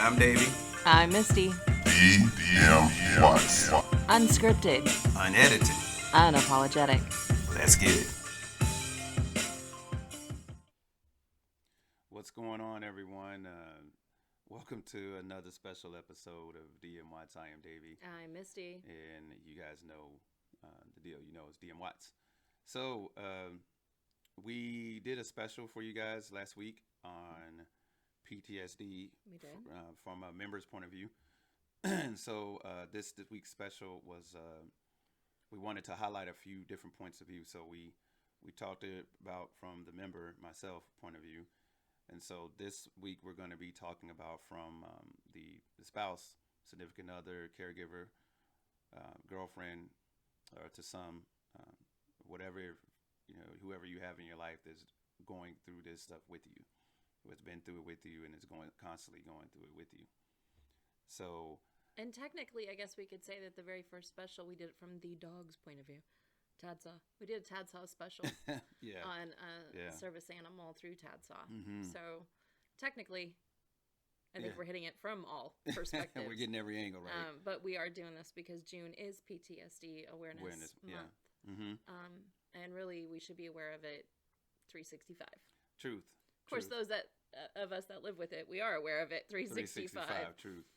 I'm Davey. I'm Misty. DMWATS. Unscripted. Unedited. Unapologetic. Let's get it. What's going on, everyone? Welcome to another special episode of DMWATS. I am Davey. I'm Misty. And you guys know the deal. You know it's DMWATS. So we did a special for you guys last week on PTSD. We did. From a member's point of view. And so this week's special was we wanted to highlight a few different points of view. So we talked about from the member, myself, point of view. And so this week we're going to be talking about from the spouse, significant other, caregiver, girlfriend, or to some, whatever, whoever you have in your life that's going through this stuff with you, who has been through it with you and is constantly going through it with you. So. And technically, I guess we could say that the very first special, we did it from the dog's point of view. Tadsaw. We did a Tadsaw special on service animal through Tadsaw. Mm-hmm. So technically, I think we're hitting it from all perspectives. We're getting every angle right. But we are doing this because June is PTSD Awareness Month. Yeah. Mm-hmm. And really, we should be aware of it 365. Truth. Of course, those of us that live with it, we are aware of it 365. Truth.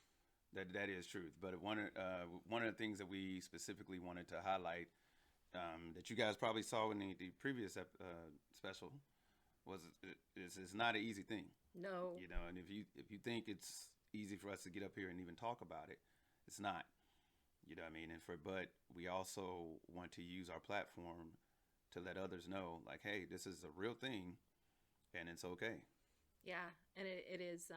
That is truth. But one of the things that we specifically wanted to highlight that you guys probably saw in the previous special was it's not an easy thing. No. And if you think it's easy for us to get up here and even talk about it, it's not. You know what I mean? But we also want to use our platform to let others know, like, hey, this is a real thing, and it's okay. Yeah, and it is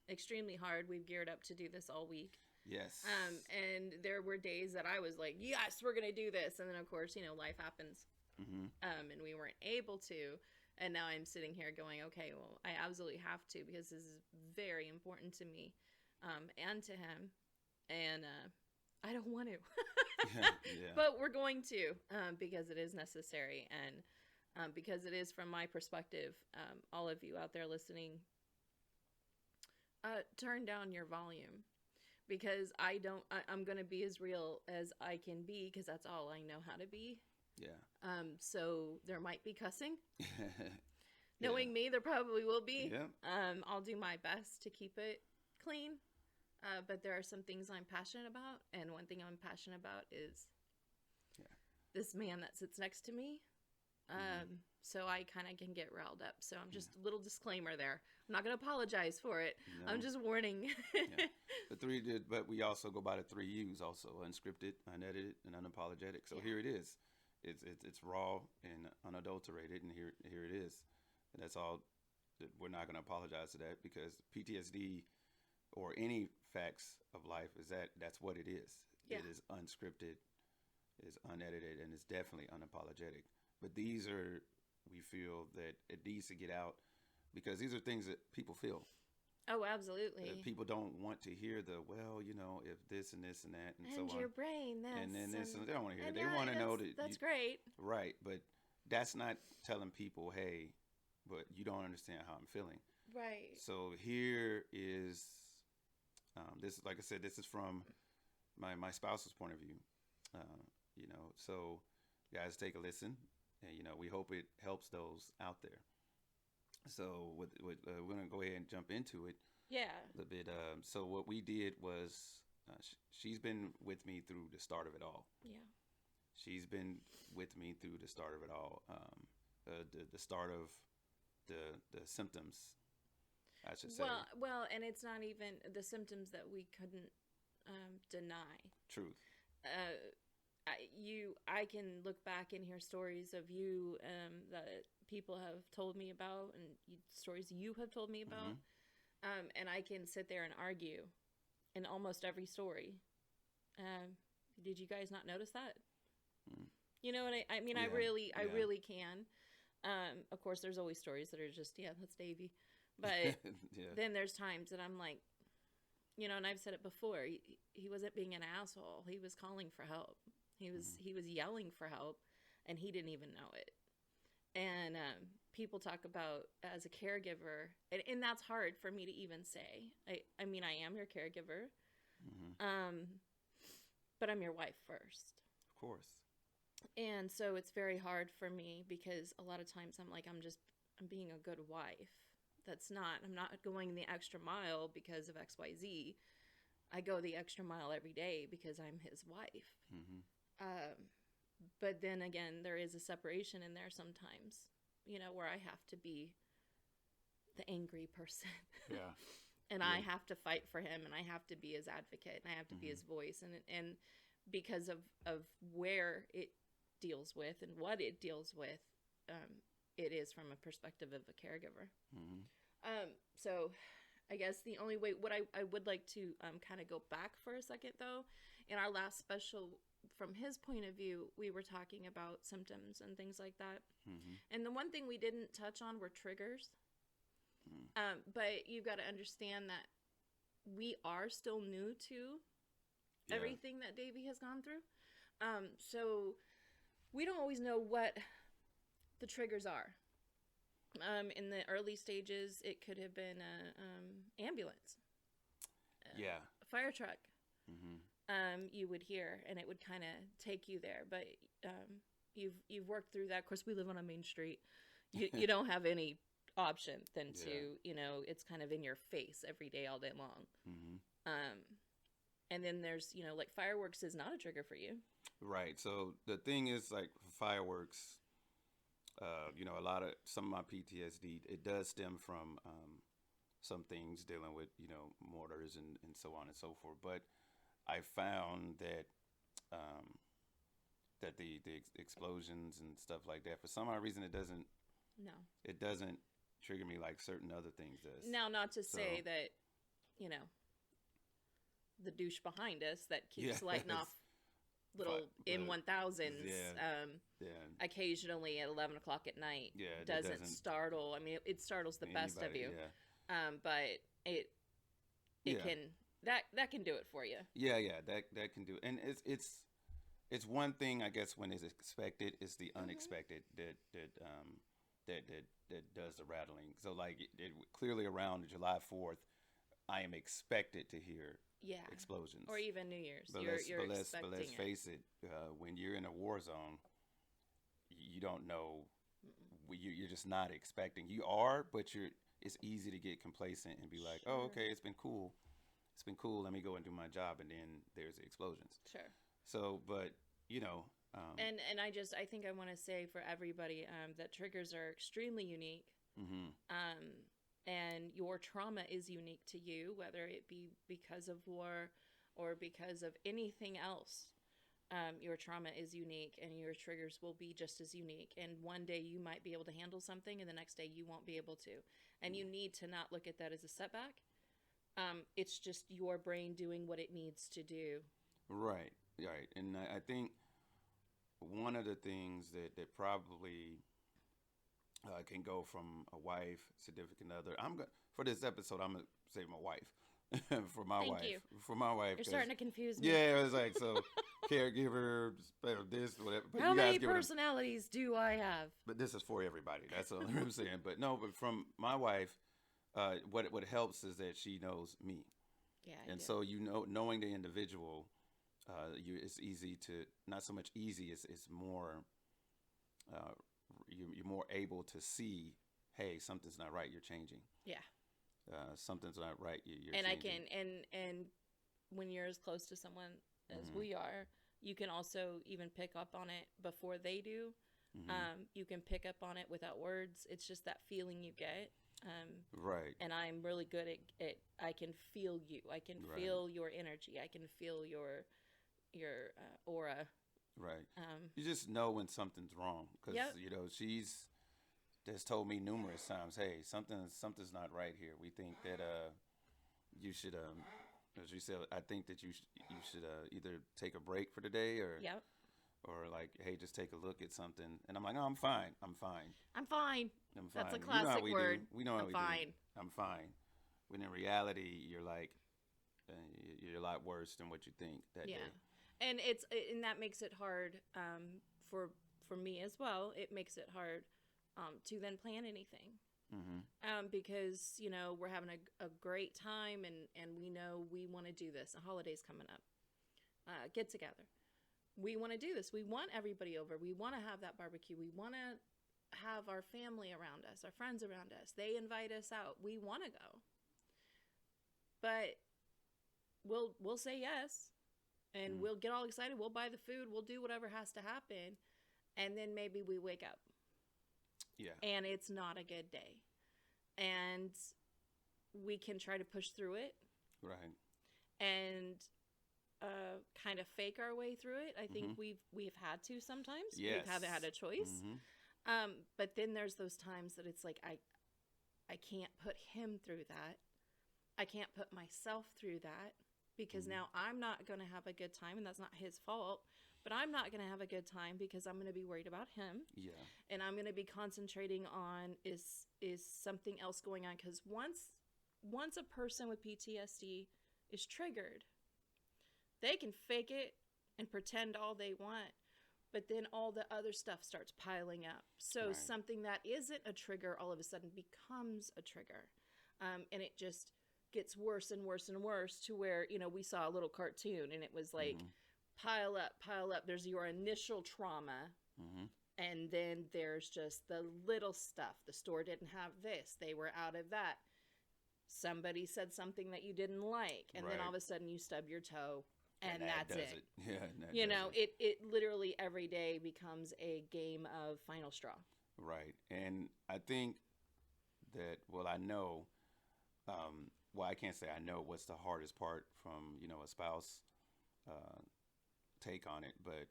extremely hard. We've geared up to do this all week. Yes. And there were days that I was like, yes, we're going to do this. And then, of course, life happens. Mm-hmm. And we weren't able to. And now I'm sitting here going, okay, well, I absolutely have to because this is very important to me and to him. And I don't want to. Yeah. But we're going to because it is necessary. And because it is from my perspective, all of you out there listening, turn down your volume because I'm going to be as real as I can be because that's all I know how to be. Yeah. So there might be cussing. Knowing me, there probably will be. Yeah. I'll do my best to keep it clean. But there are some things I'm passionate about. And one thing I'm passionate about is this man that sits next to me. So I kind of can get riled up. So I'm just a little disclaimer there. I'm not going to apologize for it. No. I'm just warning. But we also go by the 3 U's also: unscripted, unedited, and unapologetic. So here it is. It's raw and unadulterated, and here it is. And that's all. We're not going to apologize to that because PTSD or any facts of life that's what it is. Yeah. It is unscripted, is unedited, and it's definitely unapologetic. But these are, we feel that it needs to get out because these are things that people feel. Oh, absolutely. People don't want to hear if this and this and that and so on. And your brain, this. And then this, and they don't want to hear it. They want to know that. That's great. Right, but that's not telling people, hey, but you don't understand how I'm feeling. Right. So here is, this, like I said, this is from my spouse's point of view. So guys, take a listen. And, we hope it helps those out there. So we're going to go ahead and jump into it. Yeah. A little bit. So what we did was she's been with me through the start of it all. Yeah. She's been with me through the start of it all. The start of the symptoms, I should say. Well, and it's not even the symptoms that we couldn't deny. Truth. I can look back and hear stories of you that people have told me about and stories you have told me about. Mm-hmm. And I can sit there and argue in almost every story. Did you guys not notice that? Mm. You know what I mean? Yeah. I really can. Of course, there's always stories that are just, that's Davey. But then there's times that I'm like, and I've said it before, he wasn't being an asshole. He was calling for help. He was yelling for help, and he didn't even know it. And people talk about as a caregiver, and that's hard for me to even say. I mean, I am your caregiver, but I'm your wife first. Of course. And so it's very hard for me because a lot of times I'm like, I'm being a good wife. I'm not going the extra mile because of XYZ. I go the extra mile every day because I'm his wife. But then again, there is a separation in there sometimes, where I have to be the angry person. Yeah. And I have to fight for him, and I have to be his advocate, and I have to be his voice. And because of where it deals with and what it deals with, it is from a perspective of a caregiver. So I guess the only way, what I would like to kind of go back for a second, though, in our last special, from his point of view, we were talking about symptoms and things like that. And the one thing we didn't touch on were triggers. But you've got to understand that we are still new to everything that Davey has gone through. So we don't always know what the triggers are. In the early stages, it could have been an ambulance, a fire truck. You would hear, and it would kind of take you there. But you've worked through that. Of course, we live on a main street. You don't have any option than to, it's kind of in your face every day, all day long. And then there's, like fireworks is not a trigger for you. Right. So the thing is, like fireworks, some of my PTSD, it does stem from some things dealing with, mortars and so on and so forth. But I found that that the explosions and stuff like that, for some odd reason, it doesn't trigger me like certain other things does. Now, not to say that, the douche behind us that keeps lighting off little M1000s occasionally at 11 o'clock at night doesn't startle. I mean, it startles the best of you. But it can, that can do it for you. That can do it. And it's one thing, I guess, when it's expected, it's the unexpected that does the rattling. So like it clearly around July 4th, I am expected to hear explosions, or even New Year's. But let's face it. When you're in a war zone, you don't know. You're just not expecting. You are, but it's easy to get complacent and be like, oh, okay, it's been cool. Let me go and do my job, and then there's the explosions. Sure. So, but and I think I want to say for everybody that triggers are extremely unique. And your trauma is unique to you, whether it be because of war or because of anything else. Your trauma is unique, and your triggers will be just as unique. And one day you might be able to handle something, and the next day you won't be able to. And you need to not look at that as a setback. It's just your brain doing what it needs to do. Right. And I think one of the things that probably can go from a wife, significant other. For this episode, I'm gonna say my wife. For my wife. You. For my wife. You're starting to confuse me. Yeah, it was like, so caregiver, this, whatever. But how many personalities do I have? But this is for everybody. That's all I'm saying. But from my wife, what helps is that she knows me. Yeah. And so knowing the individual, it's easy to, not so much easy, it's more. You're more able to see, hey, something's not right. You're changing. Yeah. Something's not right. You're and changing. I can, and when you're as close to someone as we are, you can also even pick up on it before they do. You can pick up on it without words. It's just that feeling you get. Right. And I'm really good at I can feel you. I can feel your energy. I can feel your aura. Right. You just know when something's wrong, because she's has told me numerous times, hey, something's not right here. We think that you should as you said, I think that you should either take a break for the day or like, hey, just take a look at something. And I'm like, no, I'm fine. That's a classic word. We know how we do. I'm fine. When in reality, you're like, you're a lot worse than what you think that day. And that makes it hard for me as well. It makes it hard to then plan anything. Mm-hmm. Because, you know, we're having a great time and we know we want to do this. A holiday's coming up. Get together. We want to do this. We want everybody over. We want to have that barbecue. We want to have our family around us, our friends around us. They invite us out. We want to go. But we'll say yes. And we'll get all excited. We'll buy the food. We'll do whatever has to happen. And then maybe we wake up. Yeah. And it's not a good day. And we can try to push through it. Right. And kind of fake our way through it. I think we've had to sometimes. Yes. We haven't had a choice. But then there's those times that it's like I can't put him through that. I can't put myself through that because now I'm not going to have a good time, and that's not his fault. But I'm not going to have a good time because I'm going to be worried about him. Yeah. And I'm going to be concentrating on is something else going on, because once a person with PTSD is triggered, they can fake it and pretend all they want, but then all the other stuff starts piling up. So something that isn't a trigger all of a sudden becomes a trigger. And it just gets worse and worse and worse to where, you know, we saw a little cartoon and it was like, pile up. There's your initial trauma. And then there's just the little stuff. The store didn't have this. They were out of that. Somebody said something that you didn't like. And then all of a sudden you stub your toe. And that's it. Yeah. You know, it literally every day becomes a game of final straw. Right. And I think that, well, I know, well, I can't say I know what's the hardest part from, you know, a spouse take on it, but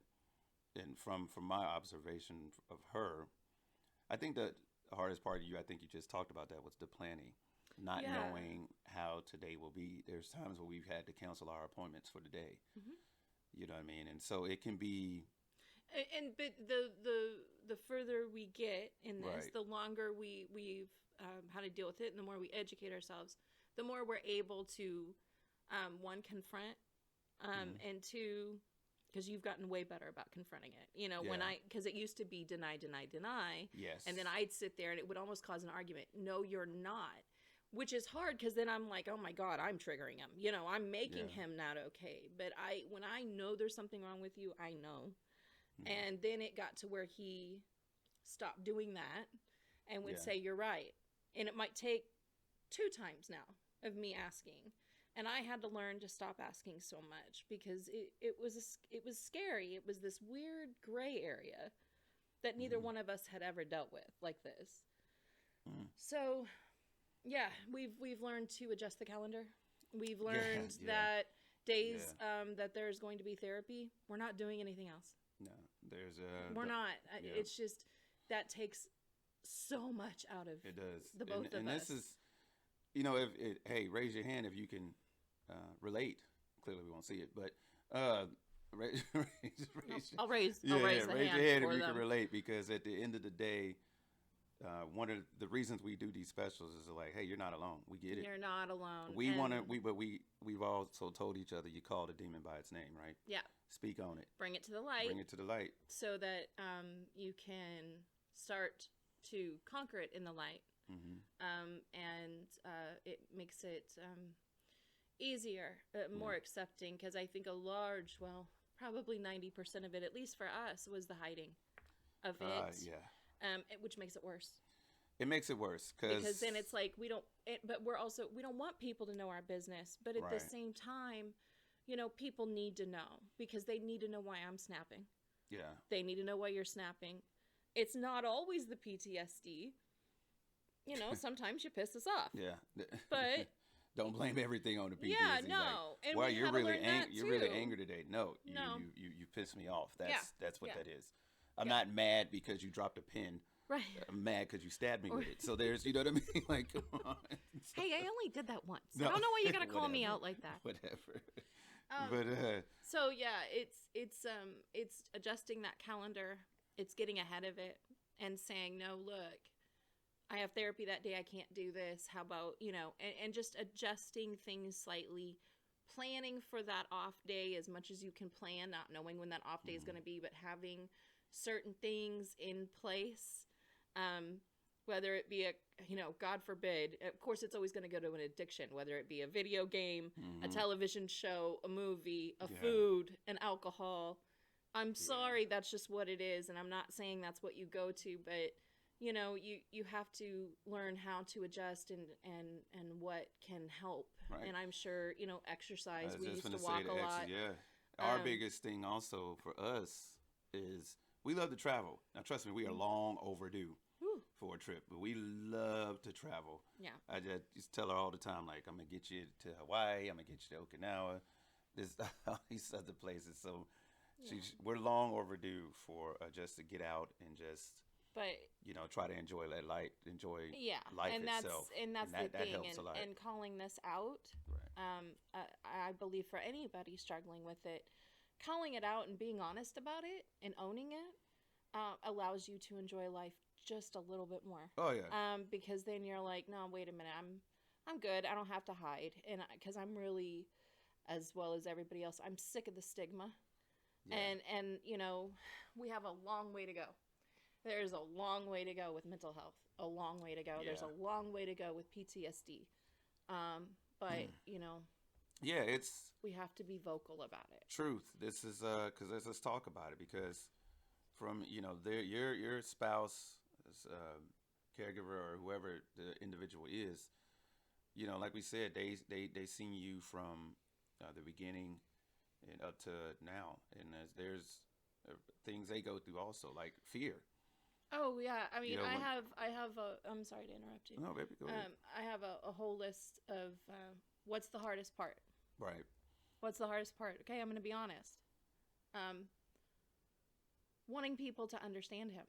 from my observation of her, I think the hardest part of you, I think you just talked about that, was the planning. Not knowing how today will be. There's times where we've had to cancel our appointments for the day. You know what I mean? And so it can be. But the further we get in this, the longer we've how to deal with it, and the more we educate ourselves, the more we're able to, one, confront, and two, because you've gotten way better about confronting it. You know, because it used to be deny. Yes. And then I'd sit there and it would almost cause an argument. No, you're not. Which is hard, because then I'm like, oh my God, I'm triggering him. You know, I'm making him not okay. But when I know there's something wrong with you, I know. And then it got to where he stopped doing that and would say, you're right. And it might take 2 times now of me asking. And I had to learn to stop asking so much, because it was scary. It was this weird gray area that neither one of us had ever dealt with like this. So, yeah, we've learned to adjust the calendar. We've learned that days that there's going to be therapy, we're not doing anything else. No, we're not. It's just that takes so much out of it does. The both of us. And this is, you know, hey, raise your hand if you can relate. Clearly, we won't see it, but raise I'll raise your hand if you them. can relate, because at the end of the day, one of the reasons we do these specials is like, hey, you're not alone. We get it. You're not alone. We've also told each other, you call the demon by its name, right? Yeah. Speak on it. Bring it to the light. Bring it to the light. So that you can start to conquer it in the light. And it makes it easier, more accepting, because I think probably 90% of it, at least for us, was the hiding of it. Which makes it worse. It makes it worse because then it's like we don't want people to know our business, but at the same time, you know, people need to know, because they need to know why I'm snapping. Yeah. They need to know why you're snapping. It's not always the PTSD. You know, sometimes you piss us off. Yeah. But don't blame everything on the PTSD. Yeah, no. Like, and well, you're really angry today. No, you pissed me off. That's what that is. I'm not mad because you dropped a pin. Right. I'm mad because you stabbed me with it. So there's, you know what I mean? Like, come on. Hey, I only did that once. No. I don't know why you got to call me out like that. Whatever. So yeah, it's adjusting that calendar. It's getting ahead of it and saying, no, look, I have therapy that day. I can't do this. How about, you know, and just adjusting things slightly, planning for that off day as much as you can plan, not knowing when that off day is going to be, but having certain things in place Whether it be God forbid, of course it's always going to go to an addiction, whether it be a video game, a television show, a movie, a food, an alcohol. I'm sorry, that's just what it is. And I'm not saying that's what you go to, but you have to learn how to adjust and what can help. Right. And I'm sure, exercise, we used to say walk a lot. Our biggest thing also for us is we love to travel. Now, trust me, we are long overdue for a trip, but we love to travel. Yeah. I just tell her all the time, like, I'm going to get you to Hawaii, I'm going to get you to Okinawa, all these other places. So we're long overdue for just to get out and just, try to enjoy life and itself. That's the thing. That helps a lot. And calling this out, right. I believe for anybody struggling with it, calling it out and being honest about it and owning it allows you to enjoy life just a little bit more. Oh yeah. Because then you're like, no, wait a minute, I'm good. I don't have to hide, and because I'm really, as well as everybody else, I'm sick of the stigma, and we have a long way to go. There's a long way to go with mental health. A long way to go. Yeah. There's a long way to go with PTSD. But we have to be vocal about it. Truth. This is because let's talk about it, because from your spouse, caregiver, or whoever the individual is, like we said, they seen you from the beginning and up to now, and there's things they go through also, like fear. Oh yeah, I mean, I have a. I'm sorry to interrupt you. No, baby, go ahead. I have a whole list of what's the hardest part. Right. What's the hardest part? Okay, I'm going to be honest. Wanting people to understand him.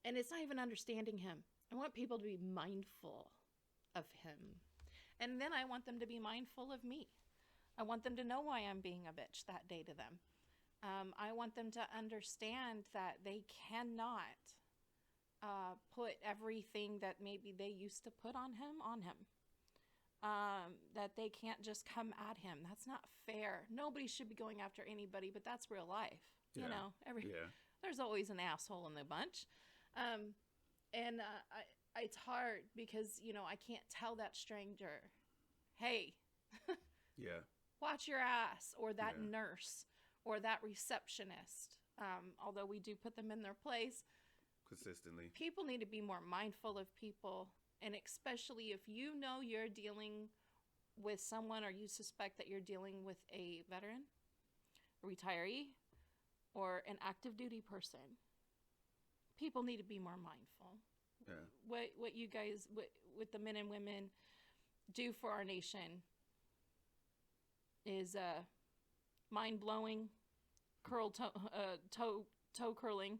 And it's not even understanding him. I want people to be mindful of him. And then I want them to be mindful of me. I want them to know why I'm being a bitch that day to them. I want them to understand that they cannot put everything that maybe they used to put on him. That they can't just come at him. That's not fair. Nobody should be going after anybody, but that's real life. There's always an asshole in the bunch. It's hard because, I can't tell that stranger, hey, watch your ass, or that nurse, or that receptionist. Although we do put them in their place consistently. People need to be more mindful of people, and especially if you're dealing with someone, or you suspect that you're dealing with a veteran, a retiree, or an active duty person. People need to be more mindful. Yeah. What you guys, what the men and women do for our nation is mind-blowing, toe curling.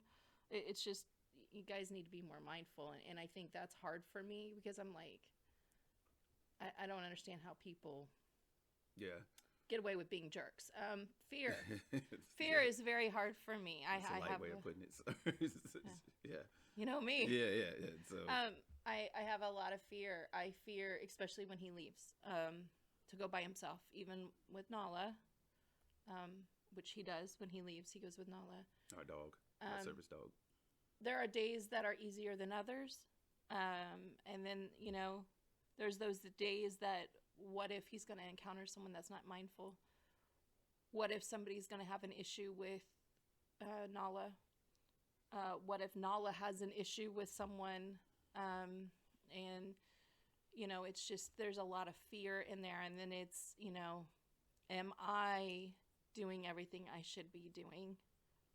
It's just, you guys need to be more mindful, and I think that's hard for me, because I'm like, I don't understand how people get away with being jerks. Fear is very hard for me. It's a light way of putting it. So. Yeah. You know me. Yeah. So I have a lot of fear. I fear, especially when he leaves, to go by himself, even with Nala, which he does when he leaves. He goes with Nala. Our dog, our service dog. There are days that are easier than others. And then, there's those days that, what if he's going to encounter someone that's not mindful? What if somebody's going to have an issue with Nala? What if Nala has an issue with someone? And, it's just, there's a lot of fear in there. And then it's, am I doing everything I should be doing?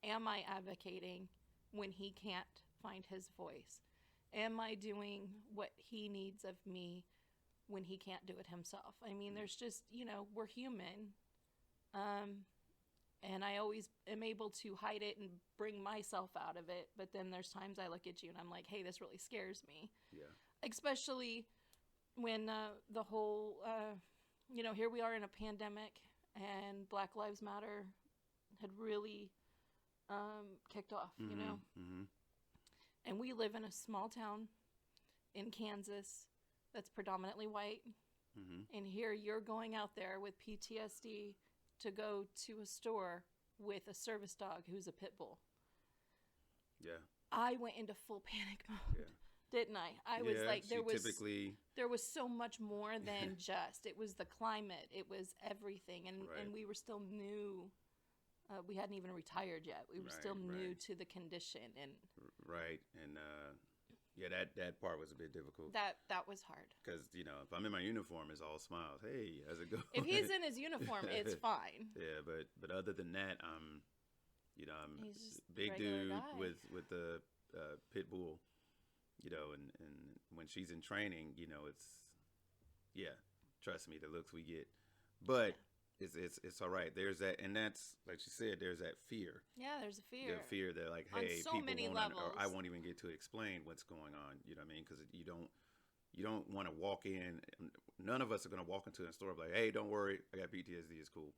Am I advocating when he can't find his voice? Am I doing what he needs of me when he can't do it himself? I mean, there's just, we're human. And I always am able to hide it and bring myself out of it. But then there's times I look at you and I'm like, hey, this really scares me. Yeah. Especially when the whole, here we are in a pandemic, and Black Lives Matter had really kicked off, Mm-hmm. And we live in a small town in Kansas that's predominantly white. Mm-hmm. And here you're going out there with PTSD to go to a store with a service dog who's a pit bull. Yeah. I went into full panic mode. Yeah. Didn't I? I was like, there was so much more than just, it was the climate, it was everything. And we were still new. We hadn't even retired yet. We were still new to the condition. And right. And, yeah, that part was a bit difficult. That was hard. Because, you know, if I'm in my uniform, it's all smiles. Hey, how's it going? If he's in his uniform, it's fine. Yeah, but other than that, I'm He's just big dude guy. with the pit bull, you know, and when she's in training, you know, trust me, the looks we get, but it's all right. There's that, and that's like she said, there's that fear. Yeah, there's a fear. The fear that like, hey, on so people many won't levels. or I won't even get to explain what's going on. You know what I mean? Because you don't want to walk in. None of us are gonna walk into a store like, hey, don't worry, I got PTSD. It's cool.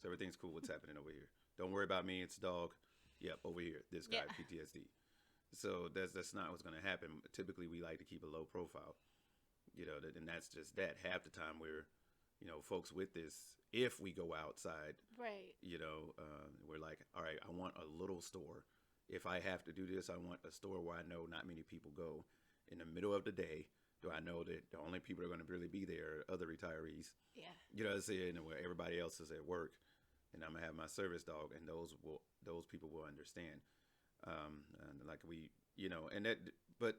So everything's cool. What's happening over here? Don't worry about me. It's dog. Yep, over here. This guy, PTSD. So that's not what's going to happen. Typically, we like to keep a low profile, you know, and that's just that. Half the time we're, you know, folks with this, if we go outside, right, you know, we're like, all right, I want a little store. If I have to do this, I want a store where I know not many people go. In the middle of the day, do I know that the only people that are going to really be there are other retirees? Yeah. You know what I'm saying? And where everybody else is at work. And I'm gonna have my service dog, and those people will understand. And like we, you know, and that, but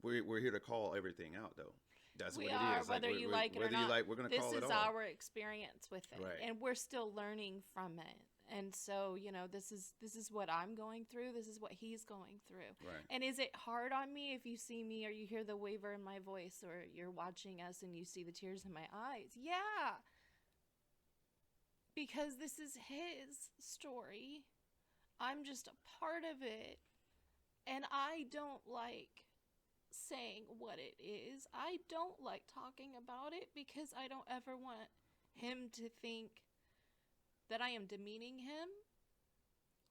we're here to call everything out, though. That's what it is. Whether you like it or not. We're gonna call it all. This is our experience with it, right. And we're still learning from it. And so, you know, this is what I'm going through. This is what he's going through. Right. And is it hard on me if you see me or you hear the waver in my voice or you're watching us and you see the tears in my eyes? Yeah. Because this is his story. I'm just a part of it. And I don't like saying what it is. I don't like talking about it because I don't ever want him to think that I am demeaning him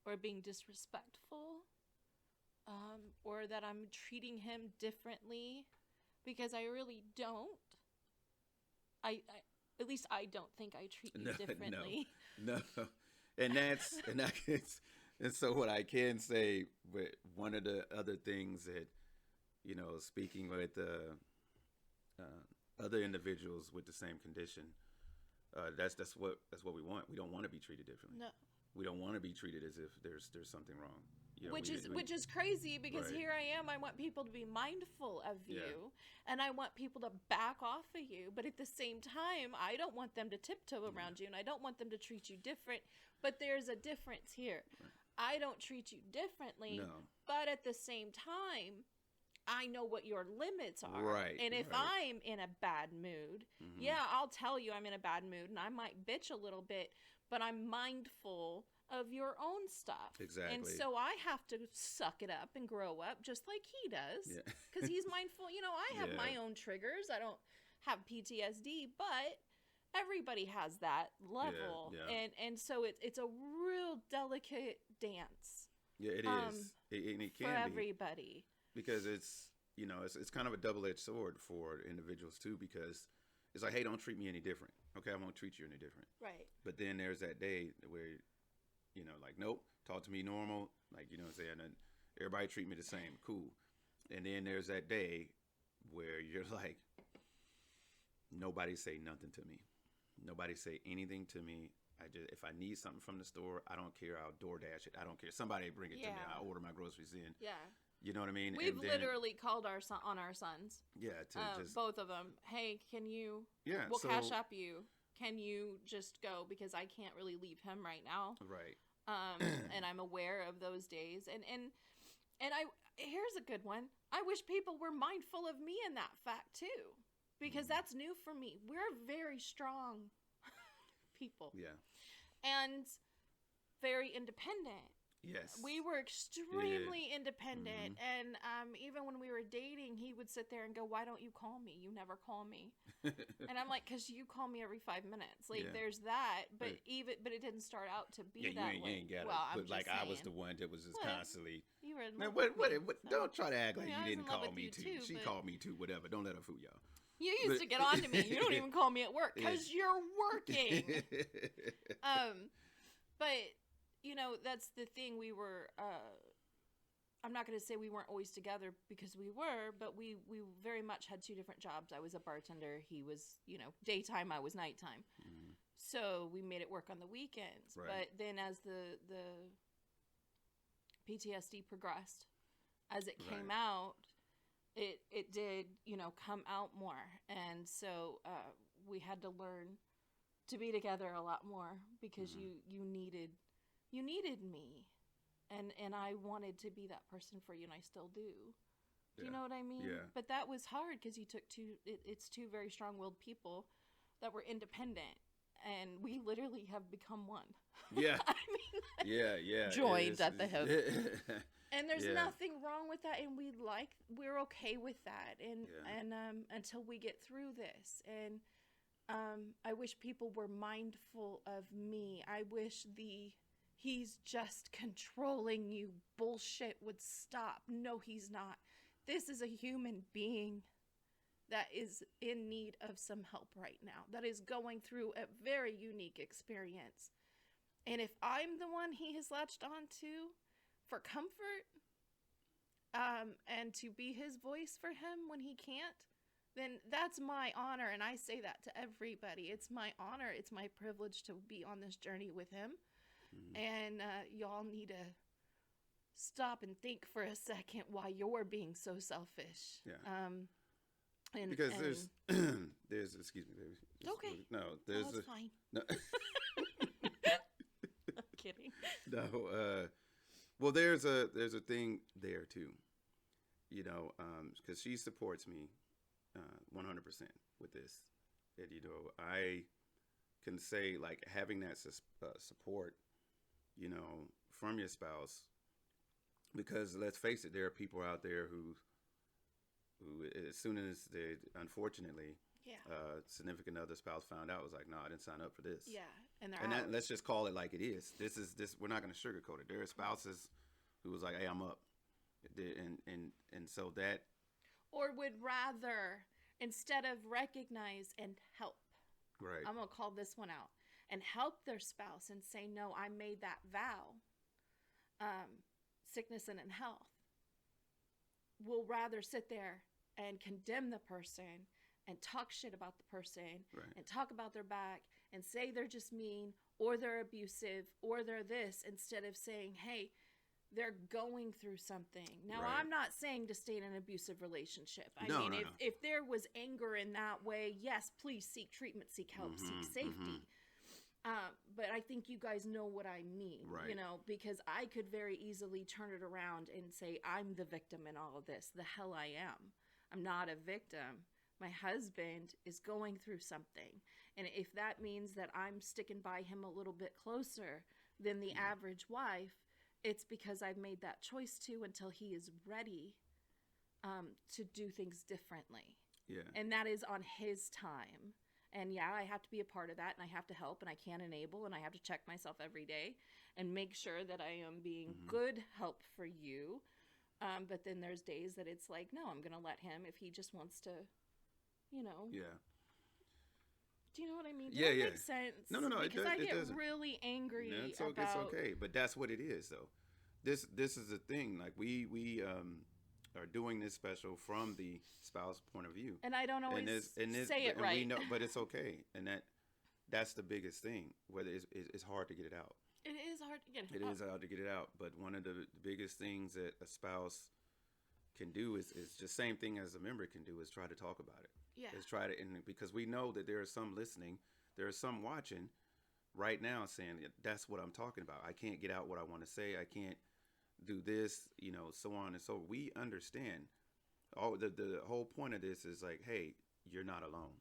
or being disrespectful, or that I'm treating him differently, because I really don't. At least I don't think I treat you differently. No. And so what I can say, but one of the other things that, you know, speaking with other individuals with the same condition, that's what we want. We don't want to be treated differently. No. We don't want to be treated as if there's something wrong. You know, which is crazy, because right. Here I am. I want people to be mindful of you, and I want people to back off of you. But at the same time, I don't want them to tiptoe around you, and I don't want them to treat you different. But there's a difference here. Right. I don't treat you differently, but at the same time, I know what your limits are. Right. And if I'm in a bad mood, I'll tell you I'm in a bad mood, and I might bitch a little bit, but I'm mindful of your own stuff. Exactly. And so I have to suck it up and grow up just like he does. Because he's mindful. You know, I have my own triggers. I don't have PTSD, but everybody has that level. And so it's a real delicate dance. Yeah, it is. And it can for be. everybody. Because it's, you know, it's kind of a double-edged sword for individuals too, because it's like, hey, don't treat me any different. Okay, I won't treat you any different. Right. But then there's that day where, you know, like, nope, talk to me normal. Like, you know what I'm saying? And everybody treat me the same. Cool. And then there's that day where you're like, nobody say nothing to me. Nobody say anything to me. If I need something from the store, I don't care. I'll DoorDash it. I don't care. Somebody bring it to me. I order my groceries in. Yeah. You know what I mean? We've literally called our sons. Yeah, to just both of them. Hey, can you? Yeah, we'll cash up you. Can you just go, because I can't really leave him right now. Right. And I'm aware of those days. And here's a good one. I wish people were mindful of me in that fact too, because that's new for me. We're very strong people. Yeah. And very independent. Yes. We were extremely independent. And even when we were dating, he would sit there and go, why don't you call me? You never call me. And I'm like, because you call me every 5 minutes. Like, there's that. But but it didn't start out to be that way. You ain't got it. But like, saying. I was the one that was just constantly. You were in love with me, so. Don't try to act like you didn't call me too. She called me too, whatever. Don't let her fool y'all. You used to get on to me. You don't even call me at work because you're working. But... You know, that's the thing. We were I'm not going to say we weren't always together, because we were, but we very much had two different jobs. I was a bartender. He was, daytime. I was nighttime. Mm-hmm. So we made it work on the weekends. Right. But then as the PTSD progressed, as it came out, it did, come out more. And so we had to learn to be together a lot more, because you needed me. And I wanted to be that person for you, and I still do. Do you know what I mean? Yeah. But that was hard, because you took it's two very strong-willed people that were independent, and we literally have become one. Yeah. I mean, yeah. joined at the hip. And there's Yeah. nothing wrong with that, and we're okay with that. And until we get through this, and I wish people were mindful of me. I wish he's just controlling you bullshit would stop. No, he's not. This is a human being that is in need of some help right now, that is going through a very unique experience. And if I'm the one he has latched onto for comfort, and to be his voice for him when he can't, then that's my honor. And I say that to everybody. It's my honor. It's my privilege to be on this journey with him. And y'all need to stop and think for a second why you're being so selfish. Yeah. Because there's excuse me, baby. Okay. No, there's it's fine. no. I'm kidding. No. Well, there's a thing there too. Because she supports me 100% with this. And I can say, like, having that support, from your spouse, because let's face it, there are people out there who as soon as they, unfortunately, significant other spouse found out, was like, no, I didn't sign up for this. Yeah, and they're and out. let's just call it like it is. This. We're not going to sugarcoat it. There are spouses who was like, hey, I'm up, and so that, or would rather, instead of recognize and help. right. I'm gonna call this one out and help their spouse and say, no, I made that vow. Sickness and in health. Will rather sit there and condemn the person and talk shit about the person, Right. and talk about their back and say they're just mean, or they're abusive, or they're this, instead of saying, hey, they're going through something. Now, Right. I'm not saying to stay in an abusive relationship. I No, mean, no, if there was anger in that way, yes, please seek treatment, seek help, seek safety. But I think you guys know what I mean, Right. because I could very easily turn it around and say, I'm the victim in all of this. The hell I am. I'm not a victim. My husband is going through something. And if that means that I'm sticking by him a little bit closer than the average wife, it's because I've made that choice too, until he is ready to do things differently. Yeah. And that is on his time. And yeah, I have to be a part of that, and I have to help, and I can't enable, and I have to check myself every day and make sure that I am being good help for you. But then there's days that it's like, no, I'm going to let him, if he just wants to, Yeah. Do you know what I mean? Does Yeah, that yeah. make sense? No, Because it I get doesn't. really angry No, it's about... okay, but that's what it is, though. This is the thing. Like we are doing this special from the spouse point of view, And I don't always say it and right. we know, but it's okay, and that's the biggest thing. Whether it's hard to get it out. It is hard to get It is hard to get it out, but one of the biggest things that a spouse can do is just same thing as a member can do, is try to talk about it. Yeah. Is try to, and because we know that there are some listening, there are some watching right now saying, that's what I'm talking about. I can't get out what I want to say. I can't do this, so on and so. We understand. The whole point of this is like, hey, you're not alone.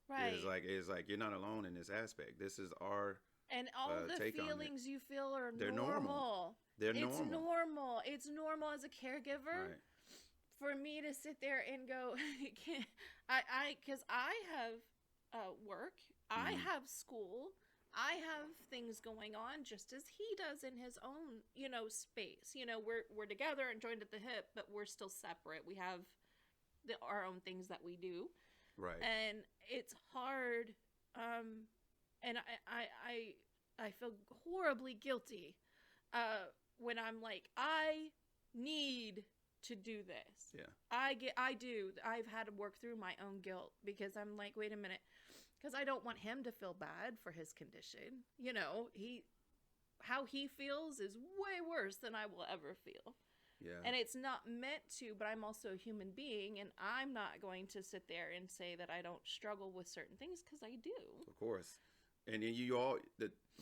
Right. It's like you're not alone in this aspect. This is our And all the take on it. feelings you feel are They're normal. They're It's normal. normal. It's normal as a caregiver. Right. For me to sit there and go, because I have work, I have school, I have things going on just as he does in his own, space. We're together and joined at the hip, but we're still separate. We have our own things that we do. Right. And it's hard. And I feel horribly guilty when I'm like, I need to do this. Yeah. I've had to work through my own guilt because I'm like, wait a minute, because I don't want him to feel bad for his condition. You know, how he feels is way worse than I will ever feel. Yeah. And it's not meant to, but I'm also a human being, and I'm not going to sit there and say that I don't struggle with certain things, because I do. Of course. And then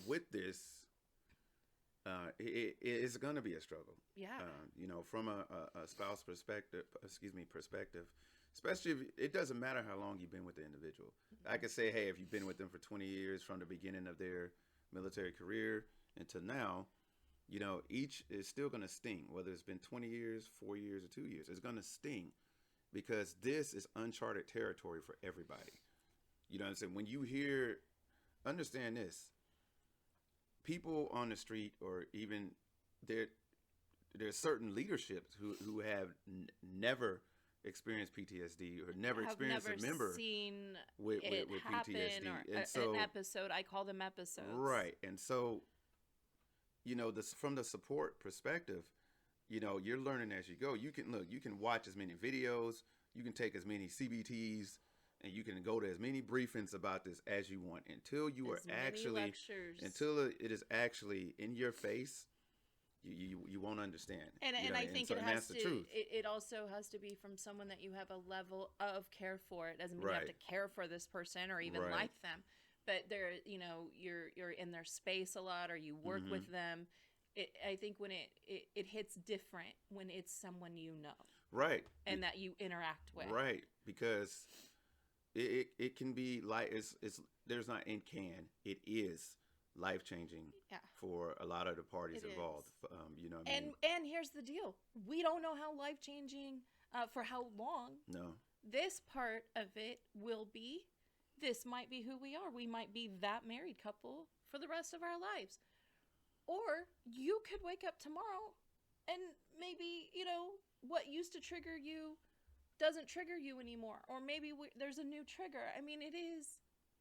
with this, it is going to be a struggle. Yeah. You know, from a spouse perspective, especially if it doesn't matter how long you've been with the individual. I could say, hey, if you've been with them for 20 years from the beginning of their military career until now, you know, each is still going to sting, whether it's been 20 years, 4 years, or 2 years. It's going to sting because this is uncharted territory for everybody. You know what I'm saying? When you understand this, people on the street, or even there's certain leaderships who have never experienced PTSD or never experienced a member seen with happen PTSD. Or And so, an episode. I call them episodes. right. And so, you know, from the support perspective, you know, you're learning as you go. You can watch as many videos, you can take as many CBTs, and you can go to as many briefings about this as you want until it is actually in your face. You won't understand. And I think that's the truth. It also has to be from someone that you have a level of care for. It doesn't mean you have to care for this person or even like them, but you're in their space a lot, or you work with them. I think when it hits different when it's someone you know, right, and that you interact with, right, because it can be like it is life-changing for a lot of the parties involved. You know what I mean? And here's the deal. We don't know how life-changing, for how long. No. This part of it will be. This might be who we are. We might be that married couple for the rest of our lives. Or you could wake up tomorrow and maybe, what used to trigger you doesn't trigger you anymore. Or maybe there's a new trigger. I mean,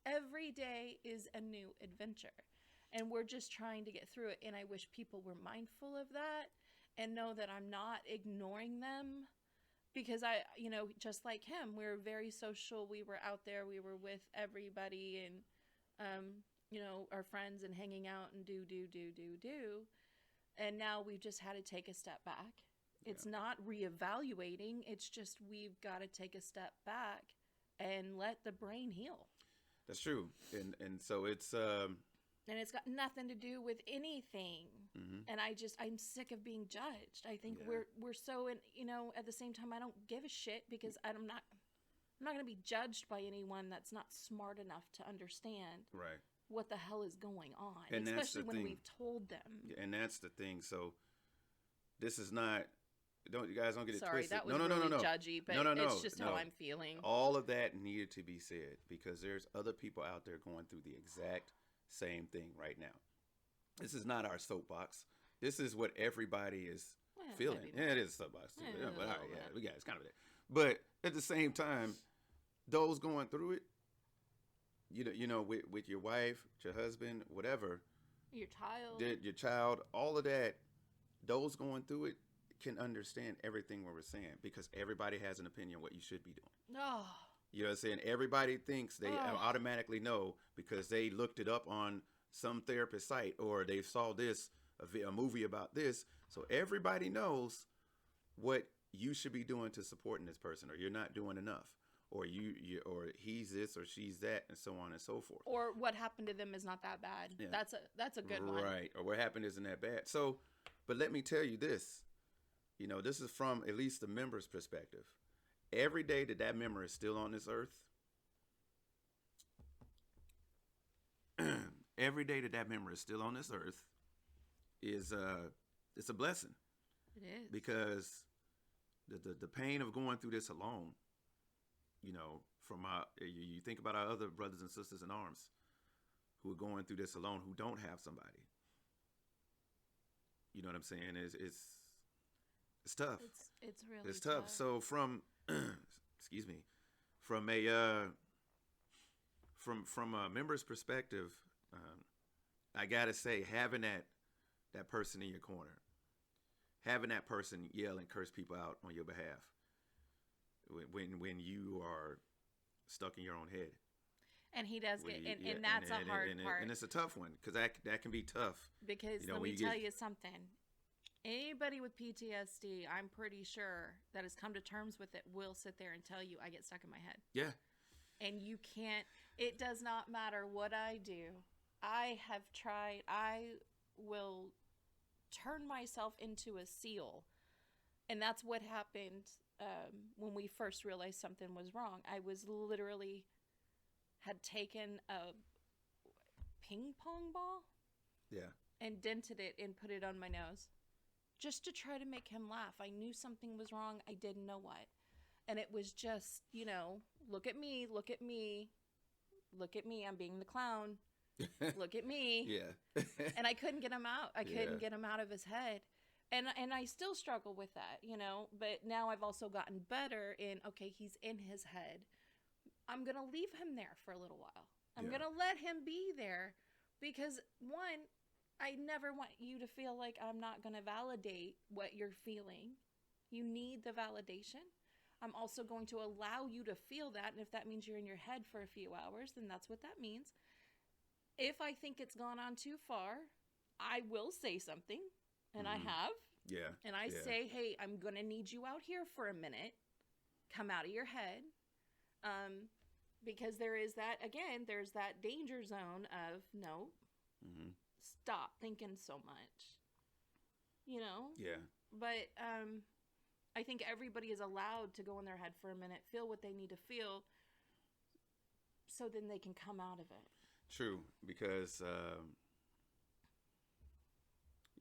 every day is a new adventure. And we're just trying to get through it. And I wish people were mindful of that and know that I'm not ignoring them. Because just like him, we're very social. We were out there. We were with everybody and, our friends and hanging out and do. And now we've just had to take a step back. It's not reevaluating. It's just we've got to take a step back and let the brain heal. That's true. And so it's... And it's got nothing to do with anything. Mm-hmm. And I'm sick of being judged. I think we're so, at the same time, I don't give a shit because I'm not going to be judged by anyone that's not smart enough to understand what the hell is going on, and especially when we've told them. And that's the thing. So this is not, you guys don't get it twisted. That was really judgy, but it's just how I'm feeling. All of that needed to be said because there's other people out there going through the exact same thing right now. This is not our soapbox. This is what everybody is feeling. Yeah, it is a soapbox too. But all right, we got it's kind of that. But at the same time, those going through it, with your wife, your husband, whatever, your child, all of that, those going through it can understand everything what we're saying because everybody has an opinion what you should be doing. Oh. You know what I'm saying? Everybody thinks they automatically know because they looked it up on some therapist site or they saw a movie about this. So everybody knows what you should be doing to supporting this person, or you're not doing enough, or or he's this or she's that, and so on and so forth. Or what happened to them is not that bad. Yeah. That's a good one. Right. Or what happened isn't that bad. So, but let me tell you this. This is from at least the member's perspective. Every day that member is still on this earth, every day that member is still on this earth is it's a blessing. It is. Because the pain of going through this alone, from you think about our other brothers and sisters in arms who are going through this alone, who don't have somebody. You know what I'm saying? It's tough. It's really tough. So from excuse me, from a member's perspective, I gotta say having that person in your corner, having that person yell and curse people out on your behalf when you are stuck in your own head. And he does get, and that's a hard part. And it's a tough one, because that can be tough. Because let me tell you something. Anybody with PTSD, I'm pretty sure, that has come to terms with it will sit there and tell you, I get stuck in my head. Yeah. And you can't, it does not matter what I do. I have tried, I will turn myself into a seal. And that's what happened when we first realized something was wrong. I was literally had taken a ping pong ball, and dented it and put it on my nose, just to try to make him laugh. I knew something was wrong. I didn't know what, and it was just, look at me, look at me, look at me. I'm being the clown. Look at me. Yeah. And I couldn't get him out. I couldn't get him out of his head. And I still struggle with that, but now I've also gotten better in, okay, he's in his head. I'm going to leave him there for a little while. I'm going to let him be there, because one, I never want you to feel like I'm not going to validate what you're feeling. You need the validation. I'm also going to allow you to feel that. And if that means you're in your head for a few hours, then that's what that means. If I think it's gone on too far, I will say something. And I have. Yeah. And I say, hey, I'm going to need you out here for a minute. Come out of your head. Because there is that, again, there's that danger zone of, no, stop thinking so much. Yeah. But I think everybody is allowed to go in their head for a minute, feel what they need to feel, so then they can come out of it. True, because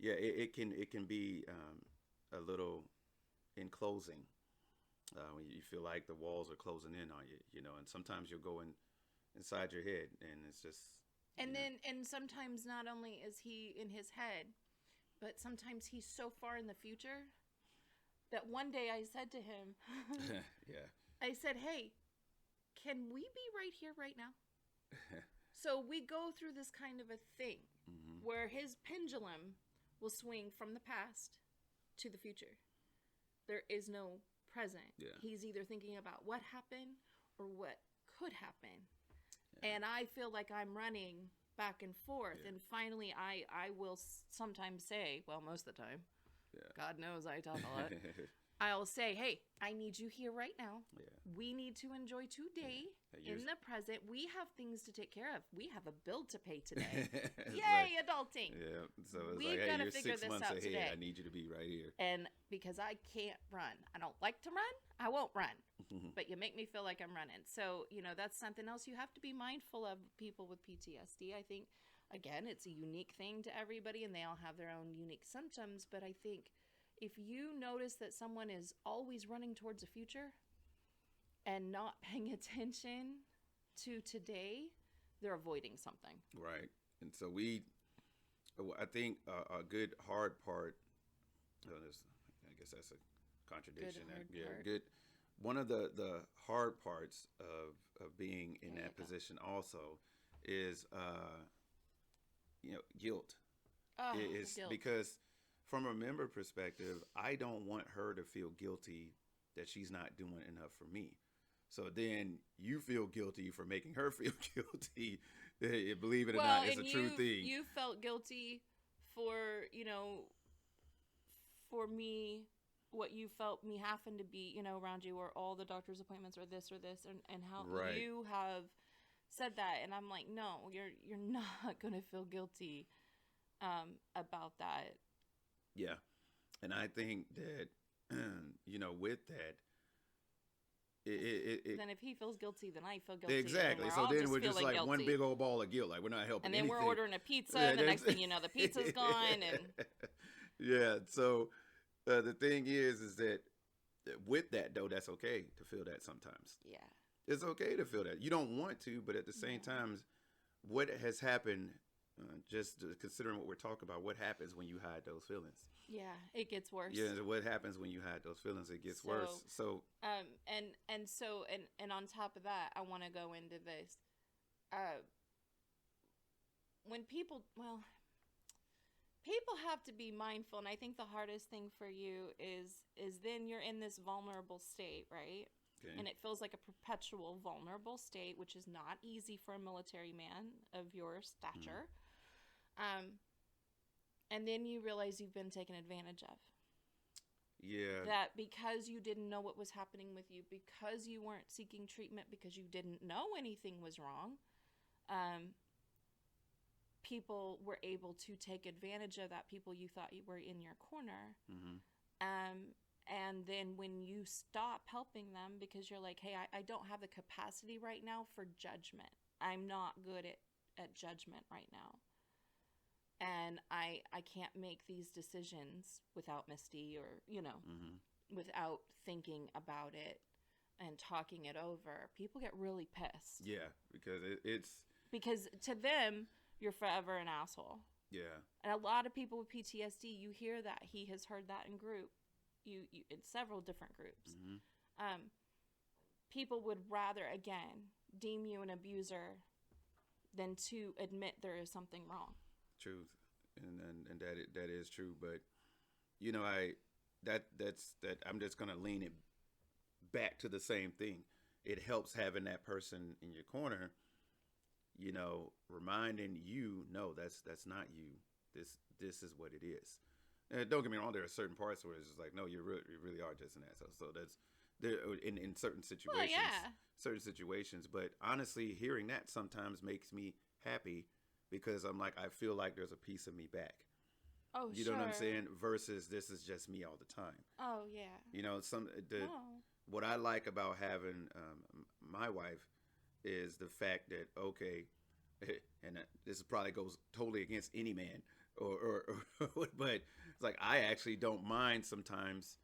it can be a little enclosing when you feel like the walls are closing in on you, and sometimes you'll go inside your head, and it's just. And sometimes not only is he in his head, but sometimes he's so far in the future that one day I said to him, I said, hey, can we be right here right now? So we go through this kind of a thing where his pendulum will swing from the past to the future. There is no present. Yeah. He's either thinking about what happened or what could happen. Yeah. And I feel like I'm running back and forth. Yeah. And finally, I will sometimes say, well, most of the time, God knows I talk a lot. I'll say, hey, I need you here right now. Yeah. We need to enjoy today in the present. We have things to take care of. We have a bill to pay today. Yay, adulting. Yeah. So it's we've got to figure 6 months ahead. Today. I need you to be right here. And because I can't run. I don't like to run. I won't run. But you make me feel like I'm running. So, that's something else you have to be mindful of, people with PTSD. I think, again, it's a unique thing to everybody, and they all have their own unique symptoms. But I think if you notice that someone is always running towards the future and not paying attention to today, they're avoiding something. Right. And so I think a good hard part, I guess that's a contradiction. Good. One of the hard parts of being in that position also is, guilt. Oh, guilt. Because from a member perspective, I don't want her to feel guilty that she's not doing enough for me. So then you feel guilty for making her feel guilty. Believe it or not, it's a true thing. You felt guilty for, for me, what you felt me having to be, around you, or all the doctor's appointments or this, and how you have said that. And I'm like, no, you're not going to feel guilty about that. Yeah. And I think that, with that, then if he feels guilty, then I feel guilty. Exactly. So then we're just like guilty. One big old ball of guilt. Like, we're not helping And then anything. We're ordering a pizza, and the next thing you know, the pizza's gone. And yeah. So the thing is that with that, though, that's okay to feel that sometimes. Yeah. It's okay to feel that. You don't want to, but at the same time, what has happened, just considering what we're talking about, what happens when you hide those feelings? Yeah, it gets worse. Yeah, what happens when you hide those feelings? It gets worse. So, and on top of that, I want to go into this. When people, people have to be mindful, and I think the hardest thing for you is then you're in this vulnerable state, right? Okay. And it feels like a perpetual vulnerable state, which is not easy for a military man of your stature. And then you realize you've been taken advantage of. Yeah. That because you didn't know what was happening with you, because you weren't seeking treatment, because you didn't know anything was wrong, people were able to take advantage of that. People you thought you were in your corner. And then when you stop helping them because you're like, hey, I don't have the capacity right now for judgment. I'm not good at judgment right now. And I can't make these decisions without Misty or, without thinking about it and talking it over. People get really pissed. Yeah, because it's... Because to them, you're forever an asshole. Yeah. And a lot of people with PTSD, you hear that. He has heard that in group. You in several different groups. People would rather, again, deem you an abuser than to admit there is something wrong. Truth, and that is true. But that's I'm just gonna lean it back to the same thing. It helps having that person in your corner, reminding you, no, that's not you. This is what it is. And don't get me wrong, there are certain parts where it's just like, no, you really are just an asshole. So that's there in certain situations. Well, yeah. Certain situations. But honestly, hearing that sometimes makes me happy because I'm like, I feel like there's a piece of me back. Oh, you know what I'm saying? Versus this is just me all the time. Oh, yeah. What I like about having my wife is the fact that, okay, and this probably goes totally against any man, or but it's like I actually don't mind sometimes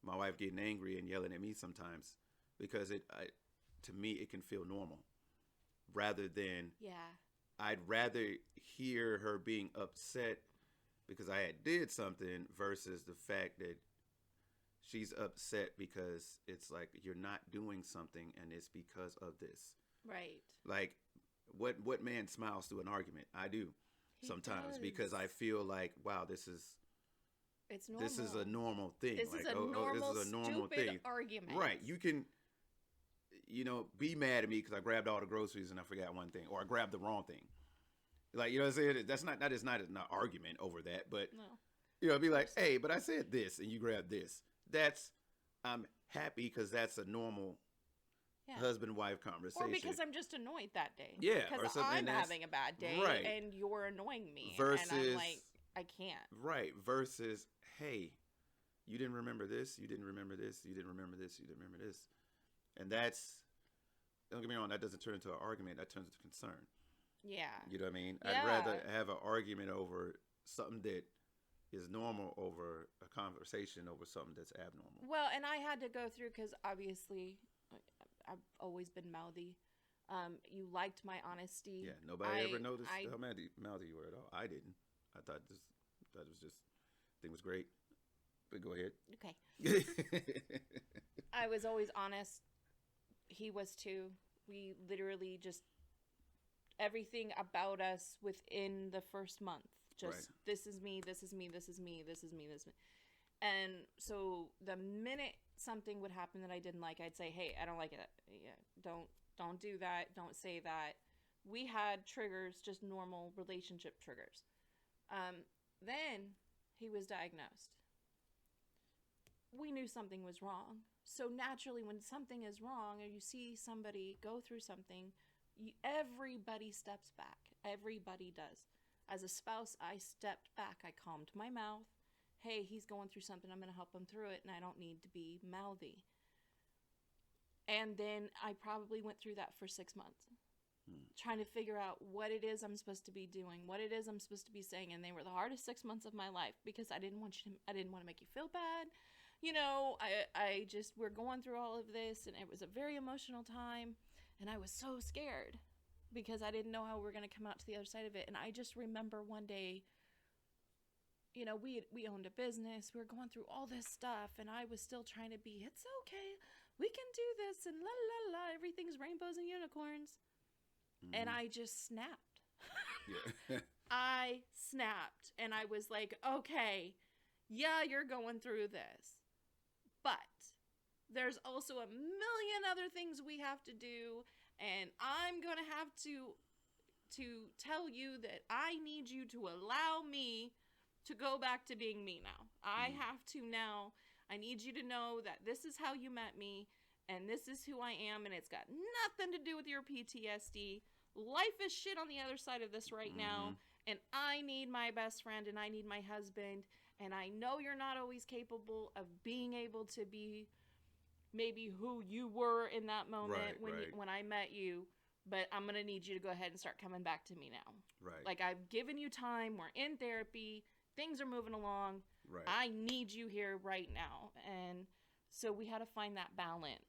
my wife getting angry and yelling at me sometimes because to me it can feel normal rather than I'd rather hear her being upset because I had did something versus the fact that she's upset because it's like you're not doing something and it's because of this. Right. Like what man smiles through an argument? I do. Sometimes because I feel like, wow, this is a normal thing. This is a normal stupid argument. Right. You can, be mad at me because I grabbed all the groceries and I forgot one thing, or I grabbed the wrong thing. Like, you know what I'm saying? That is not an argument over that, but be like, hey, but I said this and you grabbed this. I'm happy because that's a normal husband-wife conversation. Or because I'm just annoyed that day. Yeah. Because I'm having a bad day and you're annoying me. Versus, and I'm like, I can't. Right. Versus, hey, you didn't remember this. You didn't remember this. You didn't remember this. You didn't remember this. And don't get me wrong, that doesn't turn into an argument. That turns into concern. Yeah. You know what I mean? Yeah. I'd rather have an argument over something that is normal over a conversation over something that's abnormal. Well, and I had to go through because obviously I've always been mouthy. You liked my honesty. Yeah, nobody ever noticed how mouthy you were at all. I didn't. I thought it was just, thing was great. But go ahead. Okay. I was always honest. He was too. We literally just, everything about us within the first month. Just, this is me, this is me, this is me, this is me, this is me. And so the minute something would happen that I didn't like, I'd say, hey, I don't like it. Yeah, don't do that. Don't say that. We had triggers, just normal relationship triggers. Then he was diagnosed. We knew something was wrong. So naturally, when something is wrong or you see somebody go through something, everybody steps back. Everybody does. As a spouse, I stepped back. I calmed my mouth. Hey, he's going through something. I'm going to help him through it, and I don't need to be mouthy. And then I probably went through that for 6 months, trying to figure out what it is I'm supposed to be doing, what it is I'm supposed to be saying. And they were the hardest 6 months of my life because I didn't want to make you feel bad. We're going through all of this, and it was a very emotional time, and I was so scared because I didn't know how we were going to come out to the other side of it. And I just remember one day, we owned a business, we were going through all this stuff, and I was still trying to be, it's okay, we can do this, and la la la, everything's rainbows and unicorns. And I just snapped. Yeah. I snapped and I was like, okay, yeah, you're going through this, but there's also a million other things we have to do, and I'm going to have to tell you that I need you to allow me to go back to being me now. I have to now. I need you to know that this is how you met me, and this is who I am, and it's got nothing to do with your PTSD. Life is shit on the other side of this right now, and I need my best friend, and I need my husband, and I know you're not always capable of being able to be maybe who you were in that moment when I met you, but I'm going to need you to go ahead and start coming back to me now. Right. Like, I've given you time. We're in therapy. Things are moving along. Right. I need you here right now. And so we had to find that balance.